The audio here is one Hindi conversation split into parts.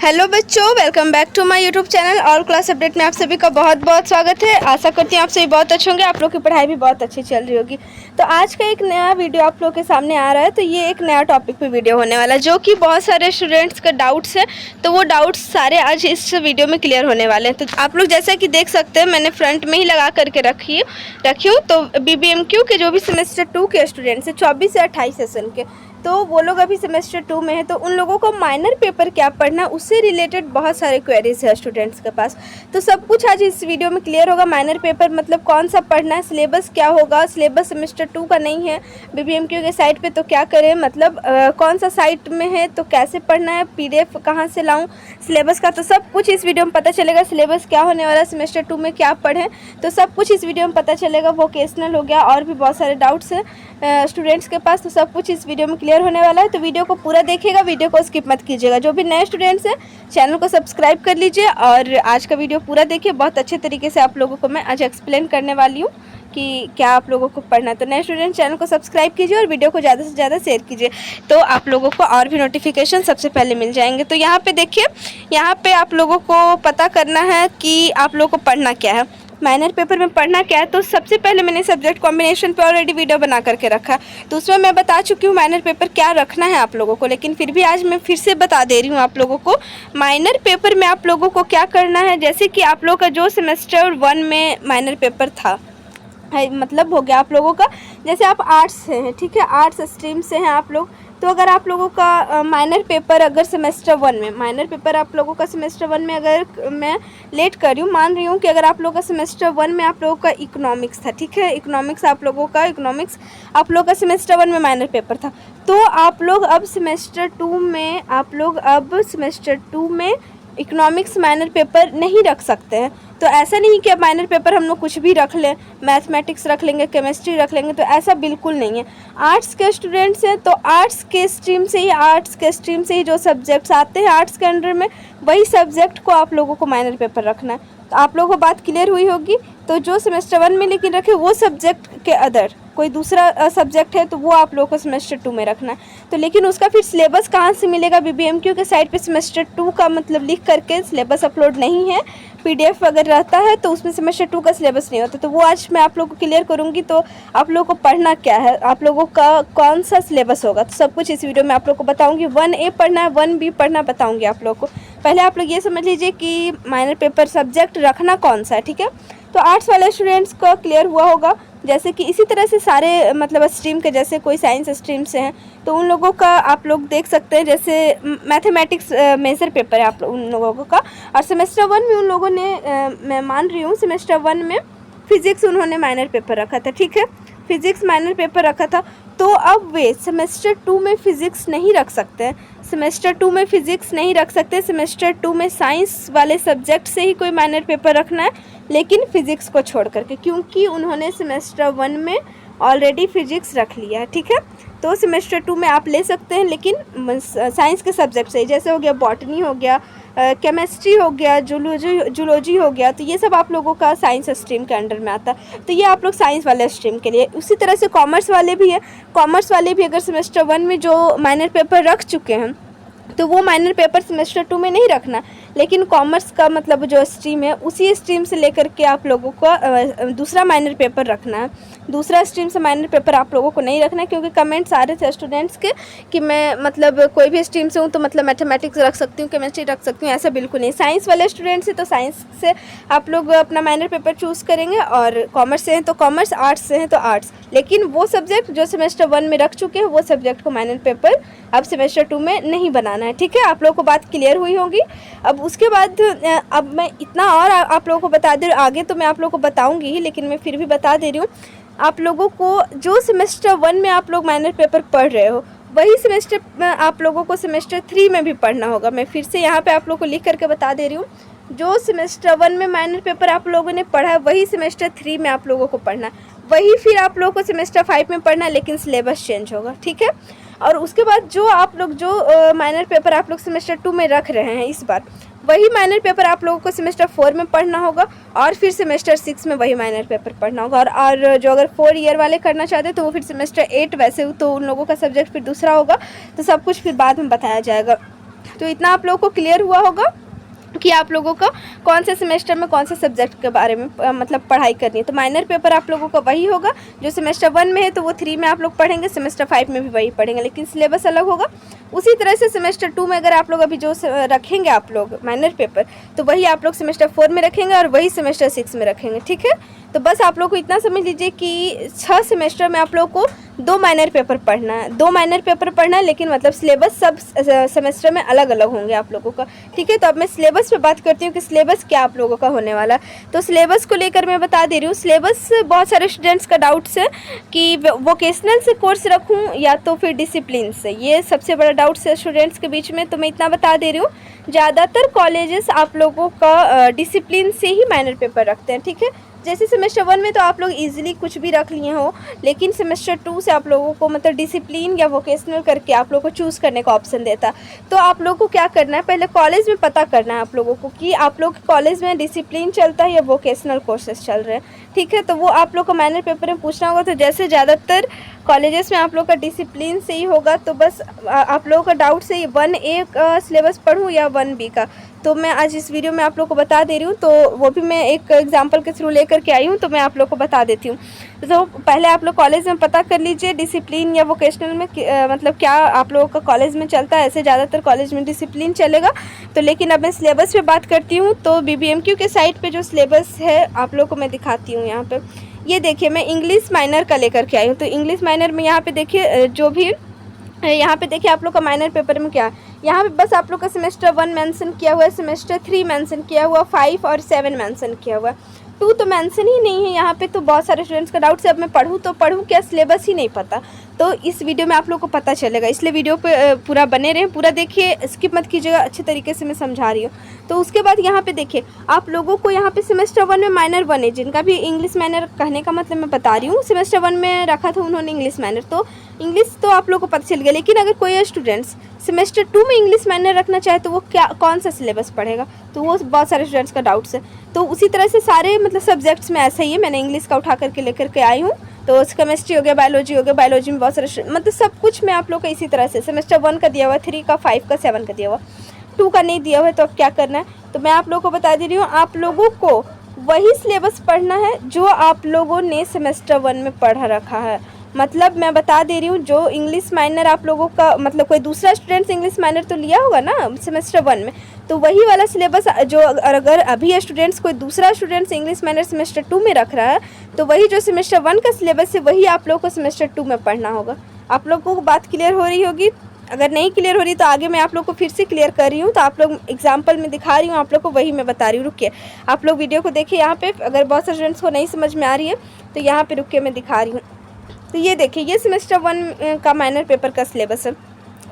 हेलो बच्चों, welcome back to my YouTube channel all class update में आप सभी का बहुत बहुत स्वागत है। आशा करती हूँ आप सभी बहुत अच्छे होंगे, आप लोग की पढ़ाई भी बहुत अच्छी चल रही होगी। तो आज का एक नया वीडियो आप लोग के सामने आ रहा है। तो ये एक नया टॉपिक पे वीडियो होने वाला है जो कि बहुत सारे स्टूडेंट्स का डाउट्स है। तो वो डाउट्स सारे आज इस वीडियो में क्लियर होने वाले हैं। तो आप लोग जैसा कि देख सकते हैं, मैंने फ्रंट में ही लगा करके रखी हूँ। तो BBMQ के जो भी सेमेस्टर 2 के स्टूडेंट्स हैं 24 से 28 सेशन के, तो वो लोग अभी सेमेस्टर 2 में है, तो उन लोगों को माइनर पेपर क्या पढ़ना है उससे रिलेटेड बहुत सारे क्वेरीज है स्टूडेंट्स के पास। तो सब कुछ आज इस वीडियो में क्लियर होगा। माइनर पेपर मतलब कौन सा पढ़ना है, सिलेबस क्या होगा, सिलेबस सेमेस्टर 2 का नहीं है BBMQ के साइट पे तो क्या करें, मतलब कौन सा साइट में है तो कैसे पढ़ना है, PDF कहाँ से लाऊँ सिलेबस का, तो सब कुछ इस वीडियो में पता चलेगा। सिलेबस क्या होने वाला है, सेमेस्टर 2 में क्या पढ़ें, तो सब कुछ इस वीडियो में पता चलेगा। वोकेशनल हो गया और भी बहुत सारे डाउट्स हैं स्टूडेंट्स के पास, तो सब कुछ इस वीडियो में क्लियर होने वाला है। तो वीडियो को पूरा देखिएगा, वीडियो को स्किप मत कीजिएगा। जो भी नए स्टूडेंट्स हैं चैनल को सब्सक्राइब कर लीजिए और आज का वीडियो पूरा देखिए। बहुत अच्छे तरीके से आप लोगों को मैं आज एक्सप्लेन करने वाली हूँ कि क्या आप लोगों को पढ़ना है। तो नए स्टूडेंट चैनल को सब्सक्राइब कीजिए और वीडियो को ज़्यादा से ज़्यादा शेयर कीजिए, तो आप लोगों को और भी नोटिफिकेशन सबसे पहले मिल जाएंगे। तो यहाँ पे देखिए, यहाँ पे आप लोगों को पता करना है कि आप लोगों को पढ़ना क्या है, माइनर पेपर में पढ़ना क्या है। तो सबसे पहले मैंने सब्जेक्ट कॉम्बिनेशन पे ऑलरेडी वीडियो बना करके रखा, तो उसमें मैं बता चुकी हूँ माइनर पेपर क्या रखना है आप लोगों को, लेकिन फिर भी आज मैं फिर से बता दे रही हूँ आप लोगों को माइनर पेपर में आप लोगों को क्या करना है। जैसे कि आप लोगों का जो सेमेस्टर 1 में माइनर पेपर था, मतलब हो गया आप लोगों का, जैसे आप आर्ट्स से हैं, ठीक है, आर्ट्स स्ट्रीम से हैं आप लोग, तो अगर आप लोगों का माइनर पेपर अगर सेमेस्टर 1 में, माइनर पेपर आप लोगों का सेमेस्टर 1 में, अगर मैं लेट कर रही हूँ, मान रही हूँ कि अगर आप लोगों का सेमेस्टर 1 में आप लोगों का इकोनॉमिक्स था, ठीक है, इकोनॉमिक्स आप लोगों का सेमेस्टर 1 में माइनर पेपर था, तो आप लोग अब सेमेस्टर 2 में इकोनॉमिक्स माइनर पेपर नहीं रख सकते हैं। तो ऐसा नहीं कि अब माइनर पेपर हम लोग कुछ भी रख लें, मैथमेटिक्स रख लेंगे, केमिस्ट्री रख लेंगे, तो ऐसा बिल्कुल नहीं है। आर्ट्स के स्टूडेंट्स हैं तो आर्ट्स के स्ट्रीम से ही जो सब्जेक्ट्स आते हैं आर्ट्स के अंडर में, वही सब्जेक्ट को आप लोगों को माइनर पेपर रखना है। तो आप लोगों को बात क्लियर हुई होगी। तो जो सेमेस्टर 1 में लेकिन रखे वो सब्जेक्ट के अदर कोई दूसरा सब्जेक्ट है तो वो आप लोगों को सेमेस्टर 2 में रखना है। तो लेकिन उसका फिर सिलेबस कहाँ से मिलेगा, BBMQ के साइट पे सेमेस्टर 2 का मतलब लिख करके सिलेबस अपलोड नहीं है। PDF अगर रहता है तो उसमें सेमेस्टर 2 का सिलेबस नहीं होता, तो वो आज मैं आप लोगों को क्लियर करूँगी। तो आप लोगों को पढ़ना क्या है, आप लोगों का कौन सा सिलेबस होगा, तो सब कुछ इस वीडियो में आप लोग को बताऊँगी। 1A पढ़ना है, 1B पढ़ना बताऊँगी आप लोग को। पहले आप लोग ये समझ लीजिए कि माइनर पेपर सब्जेक्ट रखना कौन सा है, ठीक है। तो आर्ट्स वाले स्टूडेंट्स को क्लियर हुआ होगा। जैसे कि इसी तरह से सारे मतलब स्ट्रीम के, जैसे कोई साइंस स्ट्रीम से हैं तो उन लोगों का आप लोग देख सकते हैं, जैसे मैथमेटिक्स मेजर पेपर है आप उन लोगों का, और सेमेस्टर 1 में उन लोगों ने मैं मान रही हूँ सेमेस्टर 1 में फिज़िक्स उन्होंने माइनर पेपर रखा था, ठीक है, फिज़िक्स माइनर पेपर रखा था। तो अब वे सेमेस्टर 2 में फ़िज़िक्स नहीं रख सकते हैं, सेमेस्टर 2 में फ़िज़िक्स नहीं रख सकते। सेमेस्टर 2 में साइंस वाले सब्जेक्ट से ही कोई माइनर पेपर रखना है, लेकिन फ़िज़िक्स को छोड़ करके, क्योंकि उन्होंने सेमेस्टर 1 में ऑलरेडी फ़िज़िक्स रख लिया है, ठीक है। तो सेमेस्टर 2 में आप ले सकते हैं, लेकिन साइंस के सब्जेक्ट से, जैसे हो गया बॉटनी हो गया, केमिस्ट्री हो गया, जूलॉजी हो गया, तो ये सब आप लोगों का साइंस स्ट्रीम के अंडर में आता है। तो ये आप लोग साइंस वाले स्ट्रीम के लिए। उसी तरह से कॉमर्स वाले भी हैं, कॉमर्स वाले भी अगर सेमेस्टर 1 में जो माइनर पेपर रख चुके हैं तो वो माइनर पेपर सेमेस्टर 2 में नहीं रखना, लेकिन कॉमर्स का मतलब जो स्ट्रीम है उसी स्ट्रीम से लेकर के आप लोगों को दूसरा माइनर पेपर रखना है। दूसरा स्ट्रीम से माइनर पेपर आप लोगों को नहीं रखना है, क्योंकि कमेंट्स आ रहे थे स्टूडेंट्स के कि मैं मतलब कोई भी स्ट्रीम से हूँ तो मतलब मैथमेटिक्स रख सकती हूँ, केमिस्ट्री रख सकती हूँ, ऐसा बिल्कुल नहीं। साइंस वाले स्टूडेंट्स हैं तो साइंस से आप लोग अपना माइनर पेपर चूज़ करेंगे, और कॉमर्स से हैं तो कॉमर्स, आर्ट्स से हैं तो आर्ट्स, लेकिन वो सब्जेक्ट जो सेमेस्टर 1 में रख चुके हैं वो सब्जेक्ट को माइनर पेपर अब सेमेस्टर 2 में नहीं बनाना है, ठीक है। आप लोगों को बात क्लियर हुई होगी। अब उसके बाद अब मैं इतना और आप लोगों को बता दे, आगे तो मैं आप लोगों को बताऊंगी ही, लेकिन मैं फिर भी बता दे रही हूँ आप लोगों को, जो सेमेस्टर 1 में आप लोग माइनर पेपर पढ़ रहे हो वही सेमेस्टर आप लोगों को सेमेस्टर 3 में भी पढ़ना होगा। मैं फिर से यहाँ पे आप लोगों को लिख करके बता दे रही हूँ, जो सेमेस्टर 1 में माइनर पेपर आप लोगों ने पढ़ा है वही सेमेस्टर 3 में आप लोगों को पढ़ना है, वही फिर आप लोगों को सेमेस्टर 5 में पढ़ना है, लेकिन सिलेबस चेंज होगा, ठीक है। और उसके बाद जो आप लोग जो माइनर पेपर आप लोग सेमेस्टर 2 में रख रहे हैं इस बार, वही माइनर पेपर आप लोगों को सेमेस्टर 4 में पढ़ना होगा, और फिर सेमेस्टर 6 में वही माइनर पेपर पढ़ना होगा। और जो अगर 4 ईयर वाले करना चाहते हैं तो वो फिर सेमेस्टर 8, वैसे तो उन लोगों का सब्जेक्ट फिर दूसरा होगा, तो सब कुछ फिर बाद में बताया जाएगा। तो इतना आप लोगों को क्लियर हुआ होगा कि आप लोगों को कौन से सेमेस्टर में कौन से सब्जेक्ट के बारे में मतलब पढ़ाई करनी है। तो माइनर पेपर आप लोगों का वही होगा जो सेमेस्टर 1 में है, तो वो 3 में आप लोग पढ़ेंगे, सेमेस्टर 5 में भी वही पढ़ेंगे, लेकिन सिलेबस अलग होगा। उसी तरह से सेमेस्टर 2 में अगर आप लोग अभी जो रखेंगे आप लोग माइनर पेपर, तो वही आप लोग सेमेस्टर 4 में रखेंगे और वही सेमेस्टर 6 में रखेंगे, ठीक है। तो बस आप लोग को इतना समझ लीजिए कि 6 सेमेस्टर में आप लोग को 2 माइनर पेपर पढ़ना है, 2 माइनर पेपर पढ़ना है, लेकिन मतलब सिलेबस सब सेमेस्टर में अलग अलग होंगे आप लोगों का, ठीक है। तो अब मैं सिलेबस पे बात करती हूँ कि सिलेबस क्या आप लोगों का होने वाला है। तो सिलेबस को लेकर मैं बता दे रही हूँ, सिलेबस बहुत सारे स्टूडेंट्स का डाउट्स है कि वोकेशनल से कोर्स रखूँ या तो फिर डिसिप्लिन से, ये सबसे बड़ा डाउट्स है स्टूडेंट्स के बीच में। तो मैं इतना बता दे रही हूँ, ज़्यादातर कॉलेजेस आप लोगों का डिसिप्लिन से ही माइनर पेपर रखते हैं, ठीक है। जैसे सेमेस्टर 1 में तो आप लोग इजीली कुछ भी रख लिए हो, लेकिन सेमेस्टर 2 से आप लोगों को मतलब डिसिप्लिन या वोकेशनल करके आप लोगों को चूज़ करने का ऑप्शन देता। तो आप लोगों को क्या करना है, पहले कॉलेज में पता करना है आप लोगों को कि आप लोग कॉलेज में डिसिप्लिन चलता है या वोकेशनल कोर्सेज चल रहे हैं, ठीक है। तो वो आप लोग को माइनर पेपर में पूछना होगा। तो जैसे ज़्यादातर कॉलेजेस में आप लोग का डिसिप्लिन से ही होगा, तो बस आप लोगों का डाउट से 1A का सिलेबस पढ़ूँ या 1B का, तो मैं आज इस वीडियो में आप लोग को बता दे रही हूँ। तो वो भी मैं एक एग्जांपल के थ्रू लेकर के आई हूँ, तो मैं आप लोग को बता देती हूँ। तो पहले आप लोग कॉलेज में पता कर लीजिए डिसिप्लिन या वोकेशनल में मतलब क्या आप लोगों का कॉलेज में चलता है। ऐसे ज़्यादातर कॉलेज में डिसिप्लिन चलेगा। तो लेकिन अब मैं सिलेबस पे बात करती हूँ, तो BBMQ के साइट पे जो सिलेबस है आप लोग को मैं दिखाती हूँ। यहाँ पे ये देखिए, मैं इंग्लिश माइनर का लेकर के आई हूँ। तो इंग्लिश माइनर में यहाँ पे देखिए, जो भी यहाँ पे देखिए आप लोग का माइनर पेपर में क्या है, यहाँ पे बस आप लोग का सेमेस्टर 1 मेंशन किया हुआ है, सेमेस्टर 3 मेंशन किया हुआ, 5 और 7 मेंशन किया हुआ है, 2 तो मेंशन ही नहीं है यहाँ पे। तो बहुत सारे स्टूडेंट्स का डाउट है अब मैं पढ़ूँ तो पढ़ूँ क्या, सिलेबस ही नहीं पता। तो इस वीडियो में आप लोग को पता चलेगा, इसलिए वीडियो पे पूरा बने रहें, पूरा देखिए, स्किप मत कीजिएगा, अच्छे तरीके से मैं समझा रही हूँ। तो उसके बाद यहाँ पे देखिए आप लोगों को यहाँ पे सेमेस्टर 1 में माइनर 1 है, जिनका भी इंग्लिश माइनर, कहने का मतलब मैं बता रही हूँ, सेमेस्टर 1 में रखा था उन्होंने इंग्लिश माइनर, तो इंग्लिश तो आप लोग को पता चल गया। लेकिन अगर कोई स्टूडेंट्स सेमेस्टर 2 में इंग्लिश माइनर रखना चाहे तो वो क्या, कौन सा सिलेबस पढ़ेगा, तो वो बहुत सारे स्टूडेंट्स का डाउट्स है। तो उसी तरह से सारे मतलब सब्जेक्ट्स में ऐसा ही है, मैंने इंग्लिश का उठा करके लेकर के आई हूँ। तो केमिस्ट्री हो गया, बायोलॉजी हो गया, बायोलॉजी में बहुत सारे मतलब सब कुछ मैं आप लोग का इसी तरह से सेमेस्टर 1 का दिया हुआ, 3 का, 5 का, 7 का दिया हुआ, 2 का नहीं दिया हुआ है। तो अब क्या करना है, तो मैं आप लोगों को बता दे रही हूँ, आप लोगों को वही सिलेबस पढ़ना है जो आप लोगों ने सेमेस्टर 1 में पढ़ा रखा है। मतलब मैं बता दे रही हूँ, जो इंग्लिश माइनर आप लोगों का मतलब कोई दूसरा स्टूडेंट्स इंग्लिश माइनर तो लिया होगा ना सेमेस्टर 1 में, तो वही वाला सिलेबस जो अगर अभी स्टूडेंट्स कोई दूसरा स्टूडेंट्स इंग्लिश माइनर सेमेस्टर 2 में रख रहा है, तो वही जो सेमेस्टर 1 का सिलेबस है वही आप लोग को सेमेस्टर 2 में पढ़ना होगा। आप लोगों को बात क्लियर हो रही होगी। अगर नहीं क्लियर हो रही तो आगे मैं आप लोग को फिर से क्लियर कर रही हूँ। तो आप लोग एग्जाम्पल में दिखा रही हूँ, आप लोग को वही मैं बता रही हूँ। रुकिए, आप लोग वीडियो को देखिए। यहाँ पे अगर बहुत सारे स्टूडेंट्स को नहीं समझ में आ रही है तो यहाँ पे रुक के मैं दिखा रही हूँ। तो ये देखिए, ये सेमेस्टर 1 का माइनर पेपर का सिलेबस है,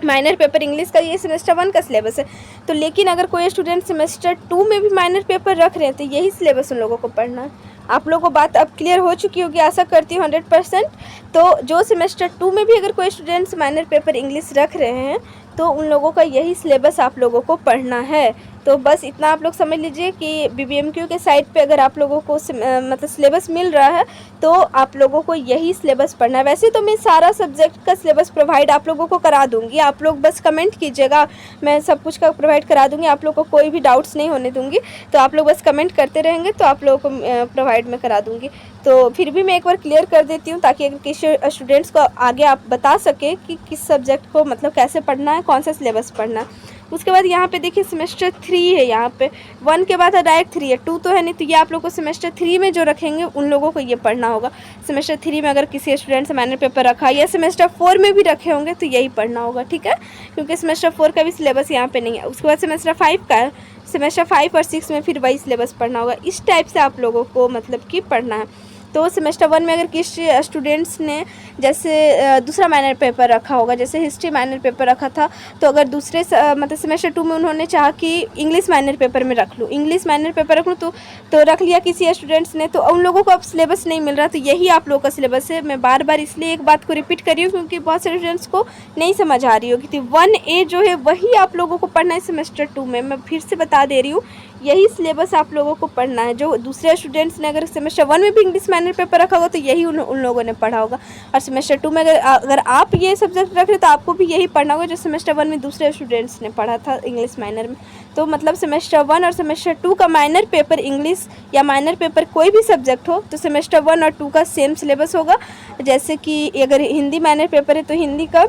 माइनर पेपर इंग्लिश का ये सेमेस्टर 1 का सिलेबस है। तो लेकिन अगर कोई स्टूडेंट सेमेस्टर 2 में भी माइनर पेपर रख रहे हैं तो यही सिलेबस उन लोगों को पढ़ना है। आप लोगों को बात अब क्लियर हो चुकी होगी, आशा करती हूँ 100%। तो जो सेमेस्टर 2 में भी अगर कोई स्टूडेंट्स माइनर पेपर इंग्लिश रख रहे हैं तो उन लोगों का यही सिलेबस आप लोगों को पढ़ना है। तो बस इतना आप लोग समझ लीजिए कि BBMQ के साइट पे अगर आप लोगों को मतलब सिलेबस मिल रहा है तो आप लोगों को यही सिलेबस पढ़ना है। वैसे तो मैं सारा सब्जेक्ट का सिलेबस प्रोवाइड आप लोगों को करा दूंगी, आप लोग बस कमेंट कीजिएगा, मैं सब कुछ का प्रोवाइड करा दूंगी, आप लोग को कोई भी डाउट्स नहीं होने दूंगी। तो आप लोग बस कमेंट करते रहेंगे तो आप लोगों को प्रोवाइड मैं करा दूंगी। तो फिर भी मैं एक बार क्लियर कर देती हूँ ताकि अगर किसी स्टूडेंट्स को आगे आप बता सके कि किस सब्जेक्ट को मतलब कैसे पढ़ना है, कौन सा सिलेबस पढ़ना है। उसके बाद यहाँ पे देखिए सेमेस्टर 3 है, यहाँ पे 1 के बाद डायरेक्ट 3 है, 2 तो है नहीं। तो ये आप लोग को सेमेस्टर 3 में जो रखेंगे उन लोगों को ये पढ़ना होगा। सेमेस्टर 3 में अगर किसी स्टूडेंट से माइनर पेपर रखा या सेमेस्टर 4 में भी रखे होंगे तो यही पढ़ना होगा, ठीक है, क्योंकि सेमेस्टर 4 का भी सिलेबस यहाँ पे नहीं है। उसके बाद सेमेस्टर 5 का है, सेमेस्टर 5 और 6 में फिर वही सिलेबस पढ़ना होगा। इस टाइप से आप लोगों को मतलब कि पढ़ना है। तो सेमेस्टर 1 में अगर किसी स्टूडेंट्स ने जैसे दूसरा माइनर पेपर रखा होगा, जैसे हिस्ट्री माइनर पेपर रखा था, तो अगर दूसरे मतलब सेमेस्टर 2 में उन्होंने चाहा कि इंग्लिश माइनर पेपर में रख लूँ, इंग्लिश माइनर पेपर रख लूँ, तो रख लिया किसी स्टूडेंट्स ने, तो उन लोगों को अब सिलेबस नहीं मिल रहा। तो यही आप लोगों का सिलेबस है। मैं बार बार इसलिए एक बात को रिपीट कर रही हूँ क्योंकि बहुत सारे स्टूडेंट्स को नहीं समझ आ रही होगी। तो 1A जो है वही आप लोगों को पढ़ना है सेमेस्टर 2 में। मैं फिर से बता दे रही हूँ, यही सिलेबस आप लोगों को पढ़ना है। जो दूसरे स्टूडेंट्स ने अगर सेमेस्टर 1 में भी इंग्लिश माइनर पेपर रखा होगा तो यही उन लोगों ने पढ़ा होगा। और सेमेस्टर 2 में अगर आप ये सब्जेक्ट रख रहे तो आपको भी यही पढ़ना होगा जो सेमेस्टर 1 में दूसरे स्टूडेंट्स ने पढ़ा था इंग्लिश माइनर में। तो मतलब सेमेस्टर 1 और सेमेस्टर 2 का माइनर पेपर इंग्लिश या माइनर पेपर कोई भी सब्जेक्ट हो तो सेमेस्टर 1 और 2 का सेम सिलेबस होगा। जैसे कि अगर हिंदी माइनर पेपर है तो हिंदी का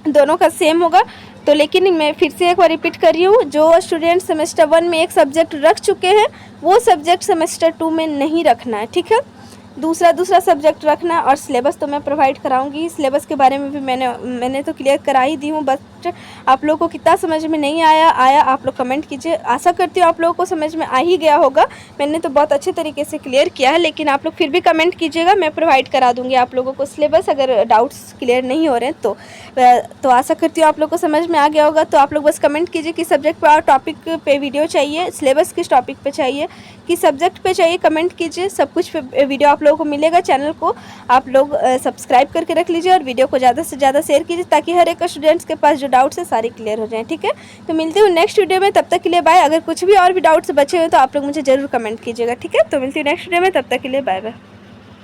दोनों का सेम होगा। तो लेकिन मैं फिर से एक बार रिपीट कर रही हूँ, जो स्टूडेंट सेमेस्टर 1 में एक सब्जेक्ट रख चुके हैं वो सब्जेक्ट सेमेस्टर 2 में नहीं रखना है, ठीक है। दूसरा सब्जेक्ट रखना। और सिलेबस तो मैं प्रोवाइड कराऊंगी, सिलेबस के बारे में भी मैंने तो क्लियर करा ही दी हूँ। बट आप लोगों को कितना समझ में नहीं आया आप लोग कमेंट कीजिए। आशा करती हूँ आप लोगों को समझ में आ ही गया होगा, मैंने तो बहुत अच्छे तरीके से क्लियर किया है। लेकिन आप लोग फिर भी कमेंट कीजिएगा, मैं प्रोवाइड करा दूँगी आप लोगों को सिलेबस, अगर डाउट्स क्लियर नहीं हो रहे हैं तो आशा करती हूँ आप लोग को समझ में आ गया होगा। तो आप लोग बस कमेंट कीजिए कि सब्जेक्ट पर और टॉपिक पे वीडियो चाहिए, सिलेबस किस टॉपिक पे चाहिए, किस सब्जेक्ट पे चाहिए, कमेंट कीजिए। सब कुछ पे वीडियो आप लोगों को मिलेगा। चैनल को आप लोग सब्सक्राइब करके रख लीजिए और वीडियो को ज़्यादा से ज़्यादा शेयर कीजिए ताकि हर एक स्टूडेंट्स के पास जो डाउट्स है सारे क्लियर हो जाएं, ठीक है। तो मिलती हूँ नेक्स्ट वीडियो में, तब तक के लिए बाय। अगर कुछ भी और भी डाउट्स बचे हुए तो आप लोग मुझे ज़रूर कमेंट कीजिएगा, ठीक है। तो मिलती हूँ नेक्स्ट वीडियो में, तब तक के लिए बाय बाय।